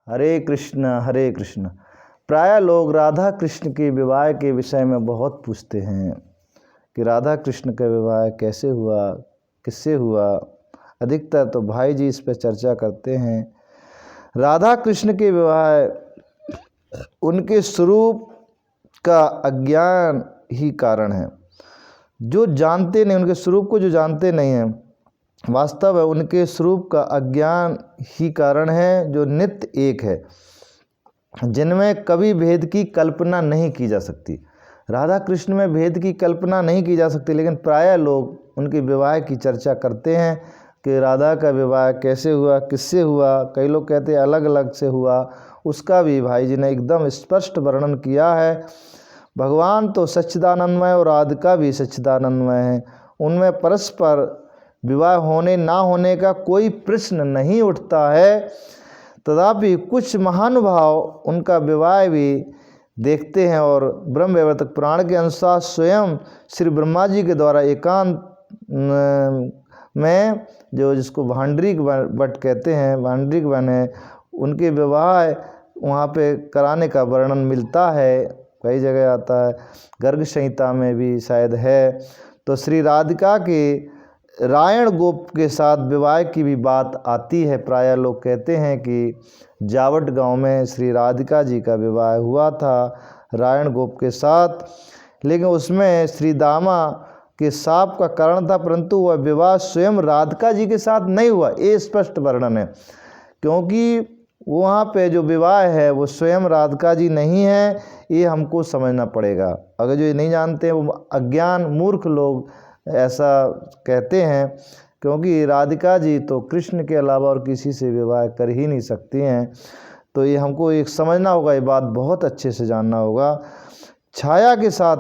हरे कृष्ण। प्रायः लोग राधा कृष्ण के विवाह के विषय में बहुत पूछते हैं कि राधा कृष्ण का विवाह कैसे हुआ, किससे हुआ। अधिकतर तो भाई जी इस पर चर्चा करते हैं। राधा कृष्ण के विवाह उनके स्वरूप का अज्ञान ही कारण है। जो जानते नहीं, उनके स्वरूप को जो जानते नहीं हैं, वास्तव है उनके स्वरूप का अज्ञान ही कारण है, जो नित्य एक है, जिनमें कभी भेद की कल्पना नहीं की जा सकती। राधा कृष्ण में भेद की कल्पना नहीं की जा सकती, लेकिन प्रायः लोग उनके विवाह की चर्चा करते हैं कि राधा का विवाह कैसे हुआ, किससे हुआ। कई लोग कहते हैं अलग अलग से हुआ, उसका भी भाई जी ने एकदम स्पष्ट वर्णन किया है। भगवान तो सच्चिदानंदमय और राधिका भी सच्चिदानंदमय है, उनमें परस्पर विवाह होने ना होने का कोई प्रश्न नहीं उठता है। तथापि कुछ महानुभाव उनका विवाह भी देखते हैं और ब्रह्म वैवर्तक पुराण के अनुसार स्वयं श्री ब्रह्मा जी के द्वारा एकांत में, जो जिसको भांडरिक बट कहते हैं, भांडरिक वन है, उनके विवाह वहाँ पे कराने का वर्णन मिलता है। कई जगह आता है, गर्ग संहिता में भी शायद है। तो श्री राधिका के रायण गोप के साथ विवाह की भी बात आती है। प्रायः लोग कहते हैं कि जावट गांव में श्री राधिका जी का विवाह हुआ था रायण गोप के साथ, लेकिन उसमें श्री दामा के साप का कारण था, परंतु वह विवाह स्वयं राधिका जी के साथ नहीं हुआ। ये स्पष्ट वर्णन है, क्योंकि वहाँ पे जो विवाह है वो स्वयं राधिका जी नहीं है, ये हमको समझना पड़ेगा। अगर जो ये नहीं जानते हैं, वो अज्ञान मूर्ख लोग ऐसा कहते हैं, क्योंकि राधिका जी तो कृष्ण के अलावा और किसी से विवाह कर ही नहीं सकती हैं। तो ये हमको एक समझना होगा, ये बात बहुत अच्छे से जानना होगा। छाया के साथ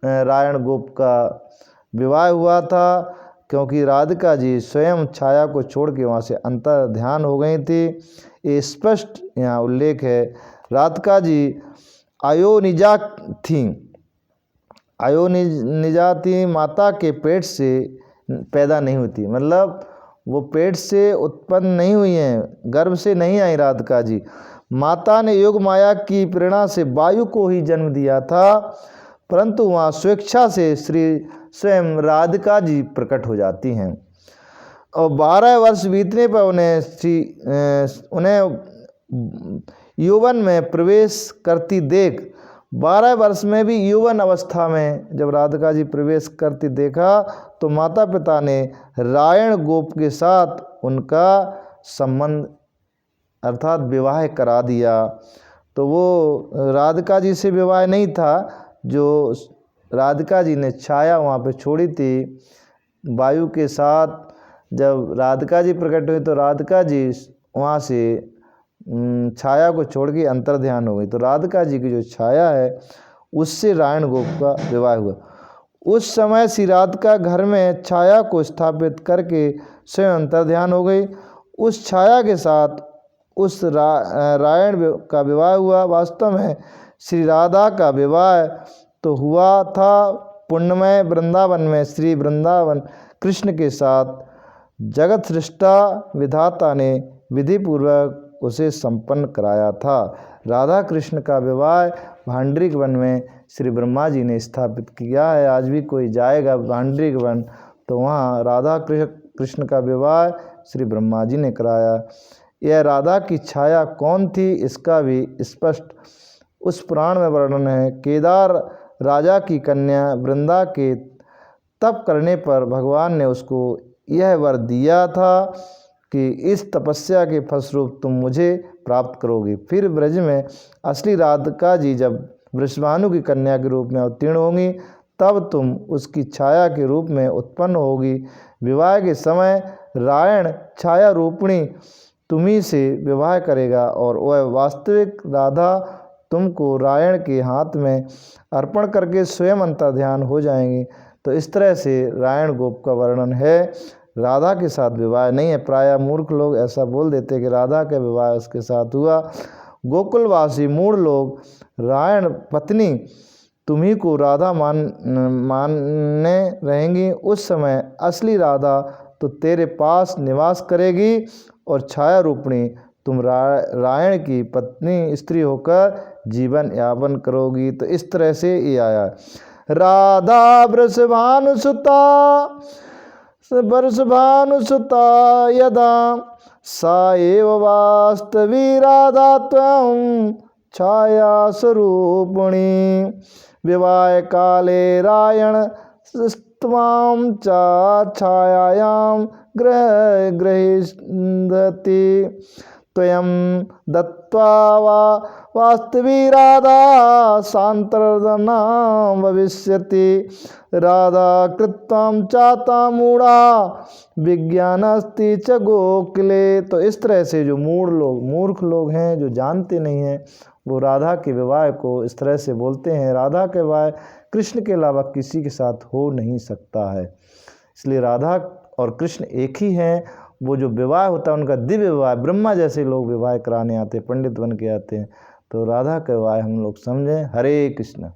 रायण गोप का विवाह हुआ था, क्योंकि राधिका जी स्वयं छाया को छोड़ के वहाँ से अंतर ध्यान हो गई थी। ये स्पष्ट यहाँ उल्लेख है। राधिका जी अयोनिजा थी, अयोनिजा थी, माता के पेट से पैदा नहीं होती, मतलब वो पेट से उत्पन्न नहीं हुई हैं, गर्भ से नहीं आई राधिका जी। माता ने योग माया की प्रेरणा से वायु को ही जन्म दिया था, परंतु वहाँ स्वेच्छा से श्री स्वयं राधिका जी प्रकट हो जाती हैं। और 12 वर्ष बीतने पर उन्हें यौवन में प्रवेश करती देख, 12 वर्ष में भी यौवन अवस्था में जब राधिका जी प्रवेश करती देखा, तो माता पिता ने रायण गोप के साथ उनका संबंध अर्थात विवाह करा दिया। तो वो राधिका जी से विवाह नहीं था, जो राधिका जी ने छाया वहाँ पे छोड़ी थी वायु के साथ। जब राधिका जी प्रकट हुई तो राधिका जी वहाँ से छाया को छोड़ के अंतर ध्यान हो गई। तो राधिका जी की जो छाया है उससे रायण गोप का विवाह हुआ। उस समय श्री राधिका घर में छाया को स्थापित करके स्वयं अंतर ध्यान हो गई। उस छाया के साथ उस रायण का विवाह हुआ। वास्तव में श्री राधा का विवाह तो हुआ था पुण्यमय वृंदावन में श्री वृंदावन कृष्ण के साथ। जगत सृष्टा विधाता ने विधि पूर्वक उसे संपन्न कराया था। राधा कृष्ण का विवाह भांडरिक वन में श्री ब्रह्मा जी ने स्थापित किया है। आज भी कोई जाएगा भांडरिक वन तो वहाँ राधा कृष्ण का विवाह श्री ब्रह्मा जी ने कराया। यह राधा की छाया कौन थी, इसका भी स्पष्ट उस पुराण में वर्णन है। केदार राजा की कन्या वृंदा के तप करने पर भगवान ने उसको यह वर दिया था कि इस तपस्या के फलस्वरूप तुम मुझे प्राप्त करोगे। फिर ब्रज में असली राधिका जी जब वृषभानु की कन्या के रूप में अवतीर्ण होंगी, तब तुम उसकी छाया के रूप में उत्पन्न होगी। विवाह के समय रायण छाया रूपिणी तुम्ही से विवाह करेगा और वह वास्तविक राधा तुमको रायण के हाथ में अर्पण करके स्वयं अंतर ध्यान हो जाएंगी। तो इस तरह से रायण गोप का वर्णन है। राधा के साथ विवाह नहीं है। प्रायः मूर्ख लोग ऐसा बोल देते हैं कि राधा का विवाह उसके साथ हुआ। गोकुलवासी मूढ़ लोग रायण पत्नी तुम्ही को राधा मानने रहेंगी। उस समय असली राधा तो तेरे पास निवास करेगी और छाया रूपिणी तुम रायण की पत्नी स्त्री होकर जीवन यापन करोगी। तो इस तरह से ये आया। राधा वृषभानुसुता यदा सा एव वास्तवी राधा त्वं छाया स्वरूपिणी विवाह काले रायण त्वां च छायायां गृह्णति त्वयं दत्त्वा वास्तवी राधा शान्तर्दना भविष्यति राधा कृत्वं चाता मूढ़ा विज्ञानस्ति च गोकुले। तो इस तरह से जो मूर्ख लोग हैं, जो जानते नहीं हैं, वो राधा के विवाह को इस तरह से बोलते हैं। राधा के विवाह कृष्ण के अलावा किसी के साथ हो नहीं सकता है। इसलिए राधा और कृष्ण एक ही हैं। वो जो विवाह होता है उनका दिव्य विवाह, ब्रह्मा जैसे लोग विवाह कराने आते हैं, पंडित बन के आते हैं। तो राधा का विवाह हम लोग समझें। हरे कृष्ण।